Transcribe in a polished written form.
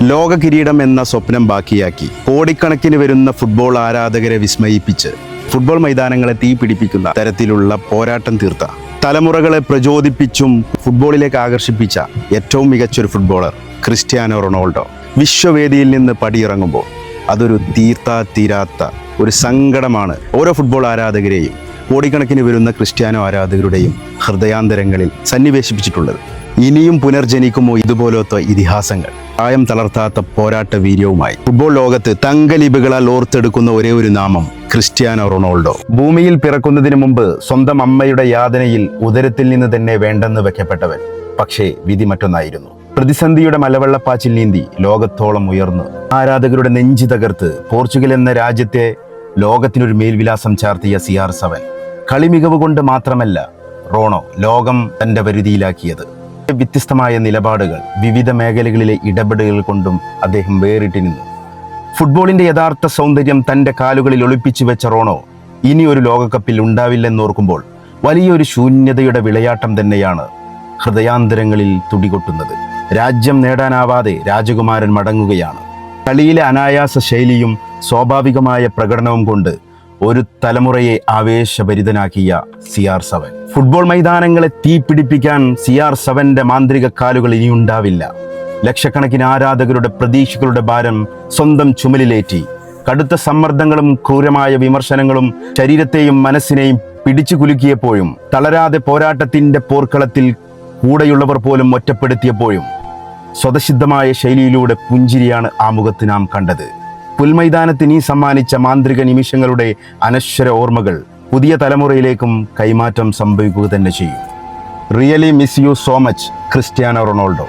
ലോക കിരീടം എന്ന സ്വപ്നം ബാക്കിയാക്കി കോടിക്കണക്കിന് വരുന്ന ഫുട്ബോൾ ആരാധകരെ വിസ്മയിപ്പിച്ച് ഫുട്ബോൾ മൈതാനങ്ങളെ തീപിടിപ്പിക്കുന്ന തരത്തിലുള്ള പോരാട്ടം തീർത്ത, തലമുറകളെ പ്രചോദിപ്പിച്ചും ഫുട്ബോളിലേക്ക് ആകർഷിപ്പിച്ച ഏറ്റവും മികച്ചൊരു ഫുട്ബോളർ ക്രിസ്ത്യാനോ റൊണാൾഡോ വിശ്വവേദിയിൽ നിന്ന് പടിയിറങ്ങുമ്പോൾ അതൊരു തീരാത്ത ഒരു സങ്കടമാണ് ഓരോ ഫുട്ബോൾ ആരാധകരെയും, കോടിക്കണക്കിന് വരുന്ന ക്രിസ്ത്യാനോ ആരാധകരുടെയും ഹൃദയാന്തരങ്ങളിൽ സന്നിവേശിപ്പിച്ചിട്ടുള്ളത്. ഇനിയും പുനർജനിക്കുമോ ഇതുപോലത്തെ ഇതിഹാസങ്ങൾ? പ്രായം തളർത്താത്ത പോരാട്ട വീര്യവുമായി ഫുട്ബോൾ ലോകത്ത് തങ്കലിപികളാൽ ഓർത്തെടുക്കുന്ന ഒരേ ഒരു നാമം ക്രിസ്ത്യാനോ റൊണാൾഡോ. ഭൂമിയിൽ പിറക്കുന്നതിന് മുമ്പ് സ്വന്തം അമ്മയുടെ യാതനയിൽ ഉദരത്തിൽ നിന്ന് തന്നെ വേണ്ടെന്ന് വെക്കപ്പെട്ടവൻ. പക്ഷേ വിധി മറ്റൊന്നായിരുന്നു. പ്രതിസന്ധിയുടെ മലവെള്ളപ്പാച്ചിൽ നീന്തി ലോകത്തോളം ഉയർന്നു ആരാധകരുടെ നെഞ്ചി തകർത്ത് പോർച്ചുഗൽ എന്ന രാജ്യത്തെ ലോകത്തിനൊരു മേൽവിലാസം ചാർത്തിയ CR7. കളിമികവ് കൊണ്ട് മാത്രമല്ല റോണോ ലോകം തന്റെ വരുതിയിലാക്കിയത്. വ്യത്യസ്തമായ നിലപാടുകൾ, വിവിധ മേഖലകളിലെ ഇടപെടലുകൾ കൊണ്ടും അദ്ദേഹം വേറിട്ട് നിന്നു. ഫുട്ബോളിന്റെ യഥാർത്ഥ സൗന്ദര്യം തന്റെ കാലുകളിൽ ഒളിപ്പിച്ചു വെച്ച റോണോ ഇനി ഒരു ലോകകപ്പിൽ ഉണ്ടാവില്ലെന്നോർക്കുമ്പോൾ വലിയൊരു ശൂന്യതയുടെ വിളയാട്ടം തന്നെയാണ് ഹൃദയാന്തരങ്ങളിൽ തുടികൊട്ടുന്നത്. രാജ്യം നേടാനാവാതെ രാജകുമാരൻ മടങ്ങുകയാണ്. കളിയിലെ അനായാസ ശൈലിയും സ്വാഭാവികമായ പ്രകടനവും കൊണ്ട് ഒരു തലമുറയെ ആവേശഭരിതനാക്കിയ CR7. ഫുട്ബോൾ മൈതാനങ്ങളെ തീപിടിപ്പിക്കാൻ CR7ന്റെ മാന്ത്രിക കാലുകൾ ഇനിയുണ്ടാവില്ല. ലക്ഷക്കണക്കിന് ആരാധകരുടെ പ്രതീക്ഷകളുടെ ഭാരം സ്വന്തം ചുമലിലേറ്റി കടുത്ത സമ്മർദ്ദങ്ങളും ക്രൂരമായ വിമർശനങ്ങളും ശരീരത്തെയും മനസ്സിനെയും പിടിച്ചു കുലുക്കിയപ്പോഴും, തളരാതെ പോരാട്ടത്തിന്റെ പോർക്കളത്തിൽ കൂടെയുള്ളവർ പോലും ഒറ്റപ്പെടുത്തിയപ്പോഴും സ്വതസിദ്ധമായ ശൈലിയിലൂടെ പുഞ്ചിരിയാണ് ആ മുഖത്ത് നാം കണ്ടത്. പുൽമൈതാനത്തിന് ഈ സമ്മാനിച്ച മാന്ത്രിക നിമിഷങ്ങളുടെ അനശ്വര ഓർമ്മകൾ പുതിയ തലമുറയിലേക്കും കൈമാറ്റം സംഭവിക്കുക തന്നെ ചെയ്യും. Really miss you so much Cristiano Ronaldo.